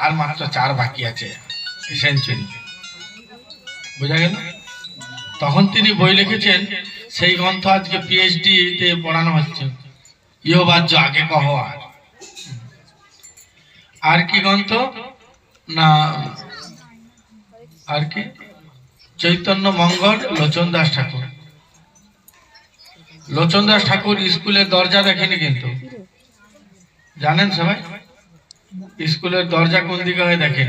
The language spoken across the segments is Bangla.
আর মাত্র 4 বাকি আছে সেঞ্চুরি, বুঝা গেল। তখন তিনি বই লিখেছেন, সেই গ্রন্থ আজকে পিএইচডি তে পড়ানো হচ্ছে। ইহ বাহ্য আগে কহ। আর কি গ্রন্থ না, আর কি চৈতন্য মঙ্গল লোচন দাস ঠাকুর। লোচন দাস ঠাকুর স্কুলের দরজা দেখেনি, কিন্তু জানেন সবাই স্কুলের দরজা কোন দিকে হয়ে দেখেন।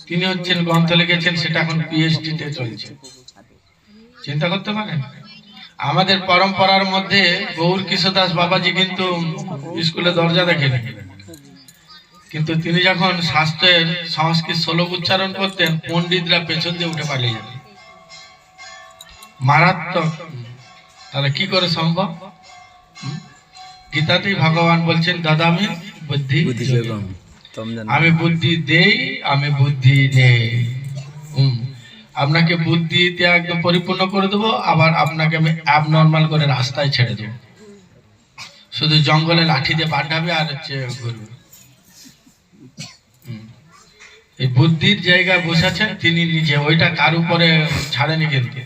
তিনি হচ্ছেন গ্রন্থ লিখেছেন, সেটা এখন পিএইচডি তে চলছে। চিন্তা করতে পারেন, আমাদের পরম্পরার মধ্যে গৌর কিশোর দাস বাবাজি কিন্তু স্কুলের দরজা দেখেনি, কিন্তু তিনি যখন শাস্ত্রের সংস্কৃত শ্লোক উচ্চারণ করতেন, পণ্ডিতরা পেছন দিয়ে উঠে পালিয়ে যেতেন। মারাত্মক। তাহলে কি করে সম্ভব? গীতাতেই ভগবান বলছেন, দাদামি বুদ্ধি, আমি বুদ্ধি দেই, আমি বুদ্ধি নেই। আপনাকে বুদ্ধিতে একদম পরিপূর্ণ করে দেবো, আবার আপনাকে আমি অ্যাবনর্মাল করে রাস্তায় ছেড়ে দেবো। শুধু জঙ্গলে লাঠি দিয়ে পাঠাবে আর হচ্ছে ঘুরবে। এই বুদ্ধির জায়গায় বসেছেন তিনি নিজে, ওইটা কার উপরে ছাড়েনি, কিন্তু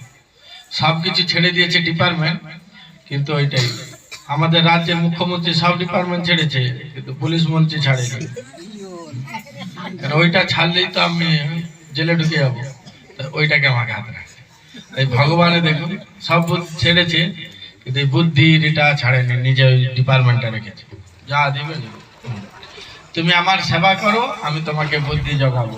সবকিছু ছেড়ে দিয়েছে ডিপার্টমেন্ট। কিন্তু ওইটাই আমাদের রাজ্যের মুখ্যমন্ত্রী সব ডিপার্টমেন্ট ছেড়েছে, কিন্তু পুলিশ মন্ত্রী ছাড়েনি। ওইটা ছাড়লেই তো আমি জেলে ঢুকে যাবো, ওইটাকে আমাকে হাতে রাখছে। এই ভগবানে দেখুন সব ছেড়েছে, কিন্তু এই বুদ্ধির এটা ছাড়েনি, নিজে ওই ডিপার্টমেন্টটা রেখেছে। যা দিবে তুমি আমার সেবা করো, আমি তোমাকে বুদ্ধি জগাবো।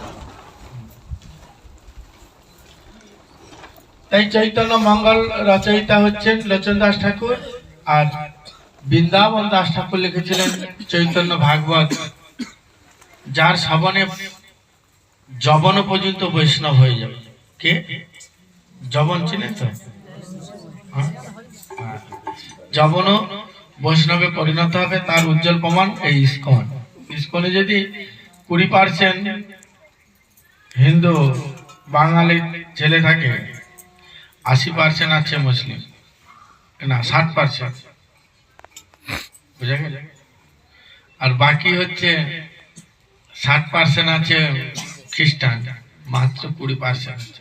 তাই চৈতন্য মঙ্গল রচয়িতা হচ্ছেন লোচন দাস ঠাকুর, আর বৃন্দাবন দাস ঠাকুর লিখেছিলেন চৈতন্য ভাগবত, যার শ্রবণে যবন পর্যন্ত বৈষ্ণব হয়ে যাবে। কে যবন চিনেন তো? যবন বৈষ্ণবে পরিণত হবে, তার উজ্জ্বল প্রমাণ এই ইস্কন। ইস্কনে যদি 20% হিন্দু বাঙালি ছেলে থাকে, 80% আছে মুসলিম, না 60%, বুঝা গেল। আর বাকি হচ্ছে 60% আছে খ্রিস্টান, মাত্র 20% আছে।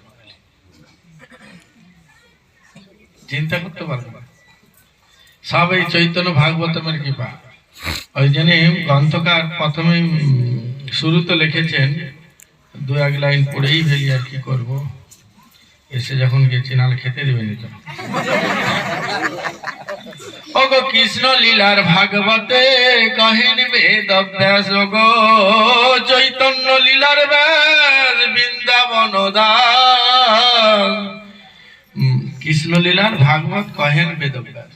চিন্তা করতে পারবে, সব এই চৈতন্য ভাগবতমের কৃপা। ওই জন্য গ্রন্থকার প্রথমে শুরুতে লিখেছেন, 2-1 লাইন পড়েই ফেলি, আর কি করব, এসে যখন গেছি, নাহলে খেতে দেবেন তো। ওগো কৃষ্ণ লীলার ভাগবতে কহেন বেদ ব্যাস, গো চৈতন্য লীলার ব্যাস বৃন্দাবন দাস। কৃষ্ণ লীলার ভাগবত কহেন বেদ ব্যাস।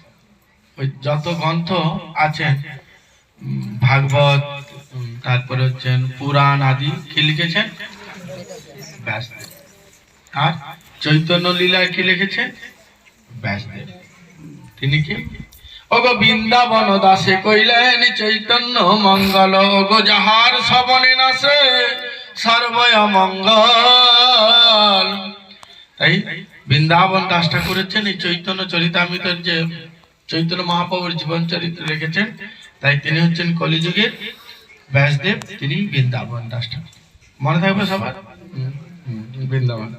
ওই যত গ্রন্থ আছে ভাগবত, তারপরে হচ্ছেন পুরাণ আদি, কি লিখেছেন? ব্যাসদেব। আর চৈতন্য লীলায় কি লিখেছেন? ব্যাসদেব। তিনি কি? ওগো বৃন্দাবন দাসে কইলেন চৈতন্য মঙ্গল, ওগো যাহার শ্রবণে নাসে সর্বয় মঙ্গল। তাই বৃন্দাবন দাস ঠাকুর হচ্ছেন এই চৈতন্য চরিতামৃতের যে চৈতন্য মহাপ্রভুর জীবন চরিত্র রেখেছেন, তাই তিনি হচ্ছেন কলিযুগের ব্যাসদেব, তিনি বৃন্দাবন দাস ঠাকুর। মনে থাকবে সবার? বৃন্দাবন।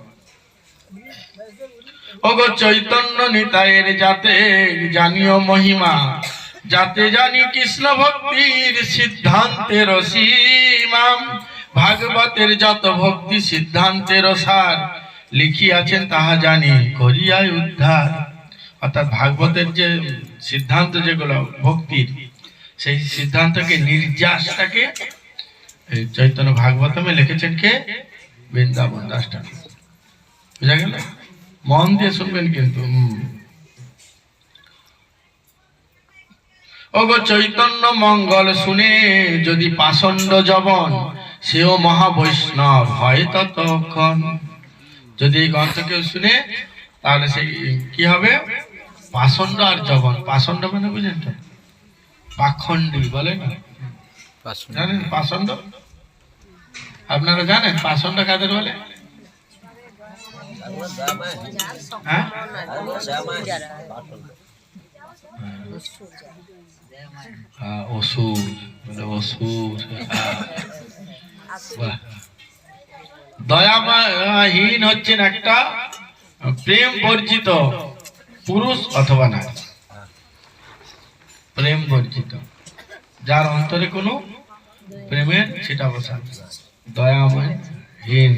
ওগো চৈতন্য নিতায়ের যাতে জানিও মহিমা, যাতে জানি কৃষ্ণ ভক্তির সিদ্ধান্তের সীমা। ভাগবতের যত ভক্তি সিদ্ধান্তের সার, লিখিয়াছেন তাহা জানি করিয়ায় উদ্ধার। অর্থাৎ ভাগবতের যে সিদ্ধান্ত যেগুলো ভক্তির, সেই সিদ্ধান্তকে নির্যাসটাকে চৈতন্য ভাগবতমে লিখেছেন কে? বৃন্দাবন দাস ঠাকুর। বুঝা গেল? মন দিয়ে শুনবেন কিন্তু। ওগো চৈতন্য মঙ্গল শুনে যদি পাষণ্ড যবন, সেও মহাবৈষ্ণব হয় ততক্ষণ। যদি এই গ্রন্থ কেউ শুনে, তাহলে সেই কি হবে? পাষণ্ড আর যবন। পাষণ্ড মানে বুঝেন তো? পাখণ্ডী বলে না, জানেন পাষণ্ড? আপনারা জানেন পাষণ্ড কাদের বলে? হ্যাঁ, অসুর, অসুর। বাহ। দয়াহীন হচ্ছেন একটা প্রেম বর্জিত পুরুষ অথবা নারী, প্রেম বর্জিত, যার অন্তরে কোনো প্রেমের সেটা বসান, দয়াময়হীন।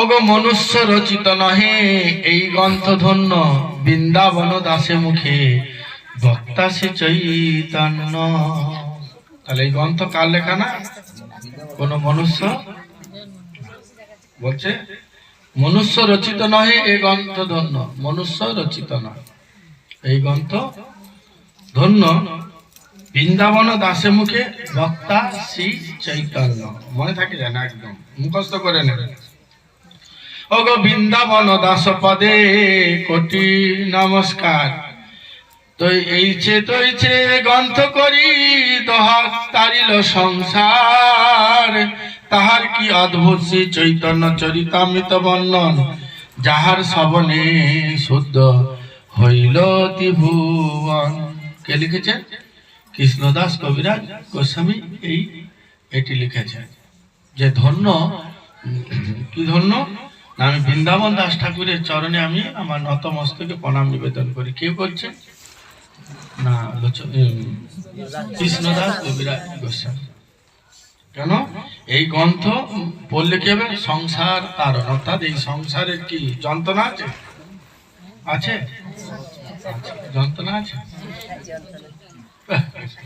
ওগো মনুষ্য রচিত নহে এই গ্রন্থ ধন্য, বৃন্দাবন দাসে মুখে বক্তা সে চৈতন্য। তাহলে এই গ্রন্থ কার লেখা না? কোন মনুষ্য বলছে মনুষ্য রচিত নহে এই গ্রন্থ ধন্য, মনুষ্য রচিত নয় এই গ্রন্থ ধন্য, বৃন্দাবন দাসে মুখে বক্তা শ্রী চৈতন্য। মনে থাকে জানা, একদম মুখস্থ করে নেবেন। ওগো বৃন্দাবন দাস পদে কোটি নমস্কার, তৈছে গ্রন্থ করি দহা তারিল সংসার। তাহার কি অদ্ভুত শ্রী চৈতন্য চরিতামৃত বর্ণন, যাহার শ্রবণে শুদ্ধ হইল ত্রিভুবন। কে লিখেছেন? কৃষ্ণদাস কবিরাজ গোস্বামী এটি লিখেছেন যে ধন্য, কি ধন্য না, আমি বৃন্দাবন দাস ঠাকুরের চরণে আমি আমার নতমস্তকে প্রণাম নিবেদন করি। কেউ করছে না? কৃষ্ণদাস কবিরাজ গোস্বামী। কেন? এই গ্রন্থ পড়লে কি হবে? সংসার তারণ, অর্থাৎ এই সংসারের কি যন্ত্রণা আছে? আছে যন্ত্রণা আছে?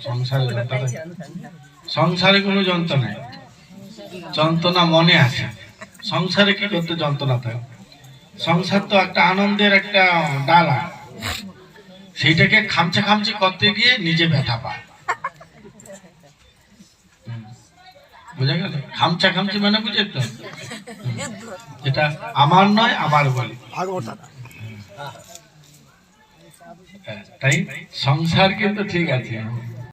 সংসারে যন্ত্রণা, সংসারে কোনো যন্ত্রণা নেই, যন্ত্রণা মনে আছে। সংসারে কি করতে যন্ত্রণা থাকে? সংসার তো একটা আনন্দের একটা ডালা, সেইটাকে খামচা খামচি করতে গিয়ে নিজে ব্যথা পায়। বুঝা গেল? খামচা খামচি মানে বুঝে তো, এটা আমার নয় আমার বলি। তাই সংসার কিন্তু ঠিক আছে,